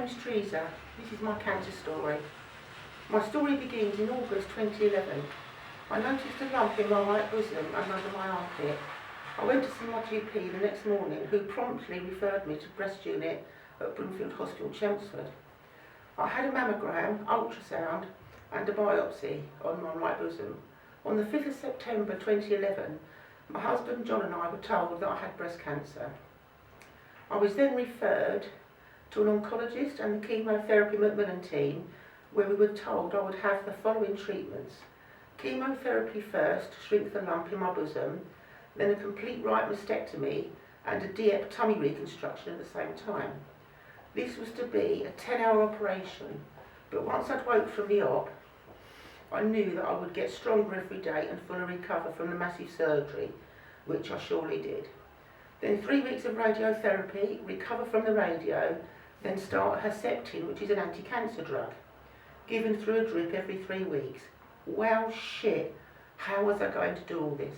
name's Teresa. This is my cancer story. My story begins in August 2011. I noticed a lump in my right bosom and under my armpit. I went to see my GP the next morning, who promptly referred me to breast unit at Broomfield Hospital, Chelmsford. I had a mammogram, ultrasound and a biopsy on my right bosom. On the 5th of September 2011, my husband John and I were told that I had breast cancer. I was then referred to an oncologist and the chemotherapy Macmillan team, where we were told I would have the following treatments. Chemotherapy first to shrink the lump in my bosom, then a complete right mastectomy and a DEP tummy reconstruction at the same time. This was to be a 10-hour operation, but once I'd woke from the op, I knew that I would get stronger every day and fully recover from the massive surgery, which I surely did. Then 3 weeks of radiotherapy, recover from the radio, then start Herceptin, which is an anti-cancer drug, given through a drip every 3 weeks. Well, shit, how was I going to do all this?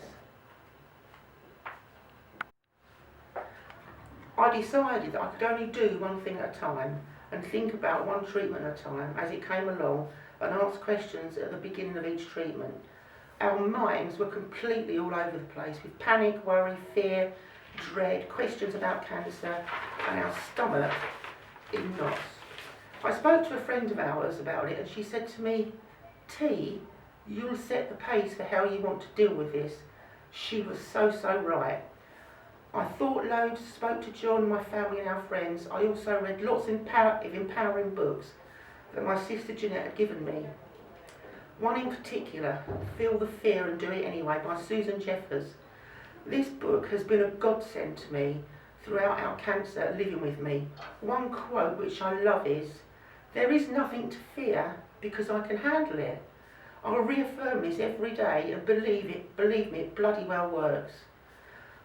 I decided that I could only do one thing at a time and think about one treatment at a time as it came along and ask questions at the beginning of each treatment. Our minds were completely all over the place with panic, worry, fear, dread, questions about cancer and our stomach in knots. I spoke to a friend of ours about it and she said to me, T, you'll set the pace for how you want to deal with this. She was so right. I thought loads, spoke to John, my family and our friends. I also read lots of empowering books that my sister Jeanette had given me. One in particular, Feel the Fear and Do It Anyway by Susan Jeffers. This book has been a godsend to me throughout our cancer living with me. One quote which I love is, "There is nothing to fear because I can handle it." I'll reaffirm this every day and believe me, it bloody well works.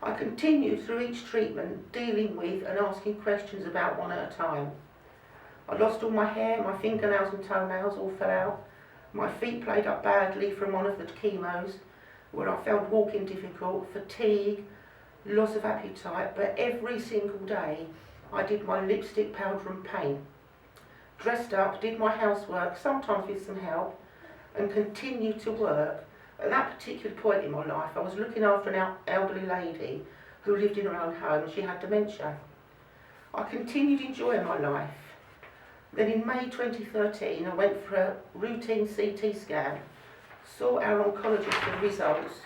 I continued through each treatment, dealing with and asking questions about one at a time. I lost all my hair, my fingernails and toenails all fell out. My feet played up badly from one of the chemos, where I found walking difficult, fatigue, loss of appetite, but every single day I did my lipstick, powder and paint. Dressed up, did my housework, sometimes with some help, and continued to work. At that particular point in my life, I was looking after an elderly lady who lived in her own home. She had dementia. I continued enjoying my life. Then in May 2013, I went for a routine CT scan, saw our oncologist for the results,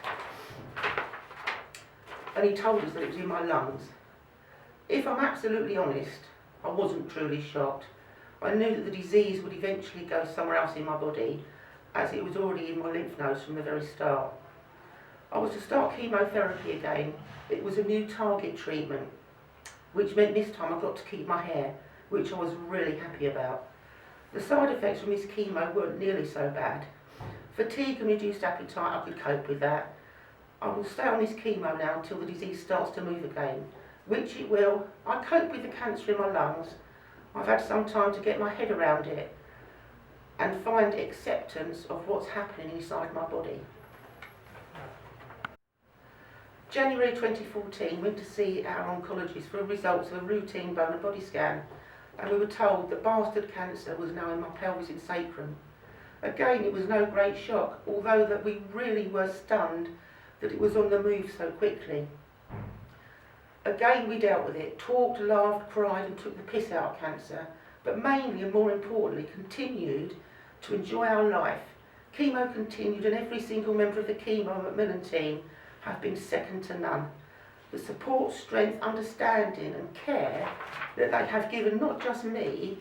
and he told us that it was in my lungs. If I'm absolutely honest, I wasn't truly shocked. I knew that the disease would eventually go somewhere else in my body, as it was already in my lymph nodes from the very start. I was to start chemotherapy again. It was a new target treatment, which meant this time I got to keep my hair, which I was really happy about. The side effects from this chemo weren't nearly so bad. Fatigue and reduced appetite, I could cope with that. I will stay on this chemo now until the disease starts to move again, which it will. I cope with the cancer in my lungs. I've had some time to get my head around it and find acceptance of what's happening inside my body. January 2014, went to see our oncologist for results of a routine bone and body scan, and we were told that bastard cancer was now in my pelvis and sacrum. Again, it was no great shock, although that we really were stunned that it was on the move so quickly. Again, we dealt with it, talked, laughed, cried and took the piss out of cancer, but mainly and more importantly continued to enjoy our life. Chemo continued and every single member of the chemo and Macmillan team have been second to none. The support, strength, understanding and care that they have given not just me,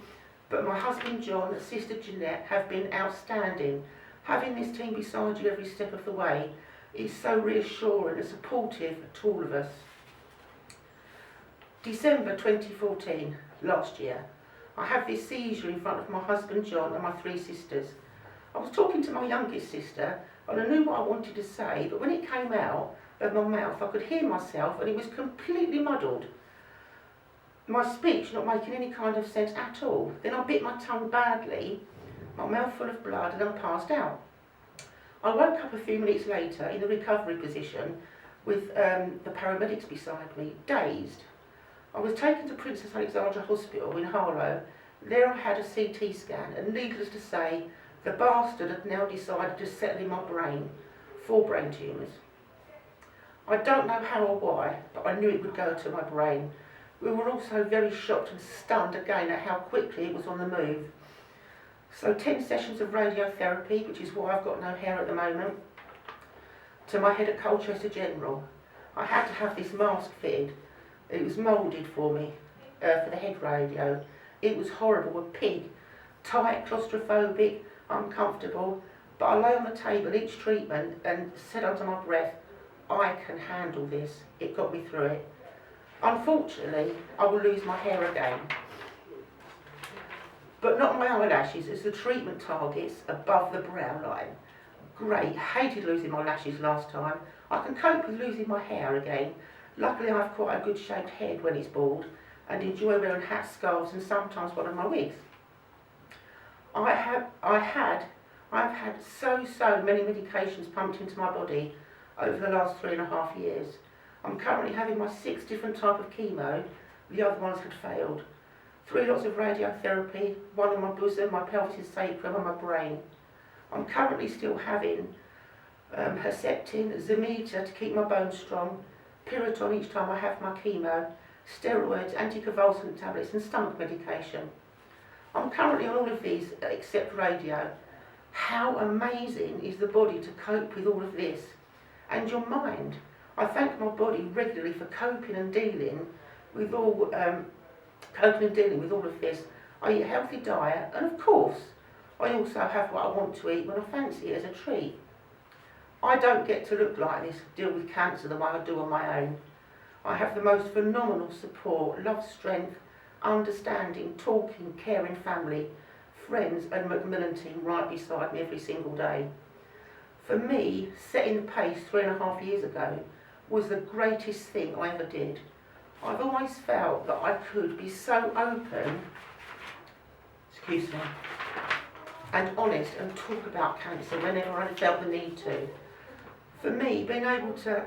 but my husband John and sister Jeanette have been outstanding. Having this team beside you every step of the way is so reassuring and supportive to all of us. December 2014, last year, I had this seizure in front of my husband John and my 3 sisters. I was talking to my youngest sister and I knew what I wanted to say, but when it came out of my mouth I could hear myself and it was completely muddled. My speech not making any kind of sense at all. Then I bit my tongue badly, my mouth full of blood, and I passed out. I woke up a few minutes later in the recovery position with the paramedics beside me, dazed. I was taken to Princess Alexandra Hospital in Harlow, There I had a CT scan, and needless to say, the bastard had now decided to settle in my brain, 4 brain tumours. I don't know how or why, but I knew it would go to my brain. We were also very shocked and stunned again at how quickly it was on the move. So 10 sessions of radiotherapy, which is why I've got no hair at the moment, to my head at Colchester General. I had to have this mask fitted. It was moulded for me, for the head radio. It was horrible, a pig, tight, claustrophobic, uncomfortable, but I lay on the table each treatment and said under my breath, I can handle this. It got me through it. Unfortunately, I will lose my hair again. But not my eyelashes, as the treatment targets above the brow line. Great, hated losing my lashes last time. I can cope with losing my hair again. Luckily I have quite a good shaped head when it's bald and enjoy wearing hats, scarves and sometimes one of my wigs. I've had so many medications pumped into my body over the last 3.5 years. I'm currently having my 6th different type of chemo. The other ones had failed. 3 lots of radiotherapy, 1 on my bosom, my pelvis sacrum and my brain. I'm currently still having Herceptin, Zamita to keep my bones strong, Piriton each time I have my chemo, steroids, anticonvulsant tablets and stomach medication. I'm currently on all of these except radio. How amazing is the body to cope with all of this? And your mind. I thank my body regularly for coping and dealing with all of this. I eat a healthy diet, and of course, I also have what I want to eat when I fancy it as a treat. I don't get to look like this, deal with cancer the way I do on my own. I have the most phenomenal support, love, strength, understanding, talking, caring family, friends and Macmillan team right beside me every single day. For me, setting the pace 3.5 years ago was the greatest thing I ever did. I've always felt that I could be so open, and honest and talk about cancer whenever I felt the need to. For me, being able to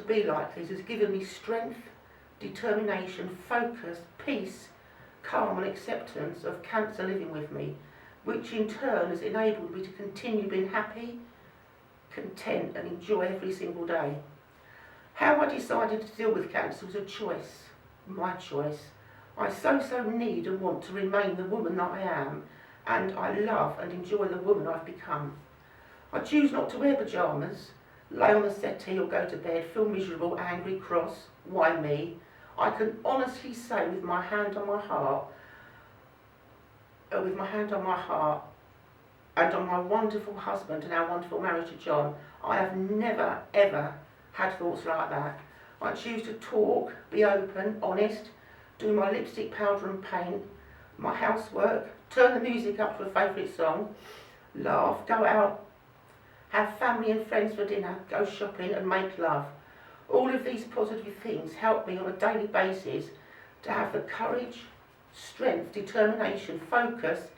be like this has given me strength, determination, focus, peace, calm and acceptance of cancer living with me, which in turn has enabled me to continue being happy, content and enjoy every single day. How I decided to deal with cancer was a choice, my choice. I so need and want to remain the woman that I am, and I love and enjoy the woman I've become. I choose not to wear pyjamas, lay on the settee or go to bed, feel miserable, angry, cross. Why me? I can honestly say with my hand on my heart, and on my wonderful husband and our wonderful marriage to John, I have never ever had thoughts like that. I choose to talk, be open, honest, do my lipstick, powder and paint, my housework, turn the music up to a favourite song, laugh, go out, have family and friends for dinner, go shopping and make love. All of these positive things help me on a daily basis to have the courage, strength, determination, focus,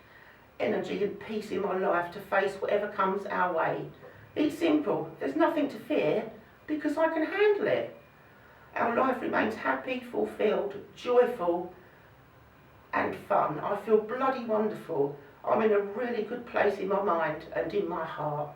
energy and peace in my life to face whatever comes our way. It's simple, there's nothing to fear because I can handle it. Our life remains happy, fulfilled, joyful and fun. I feel bloody wonderful. I'm in a really good place in my mind and in my heart.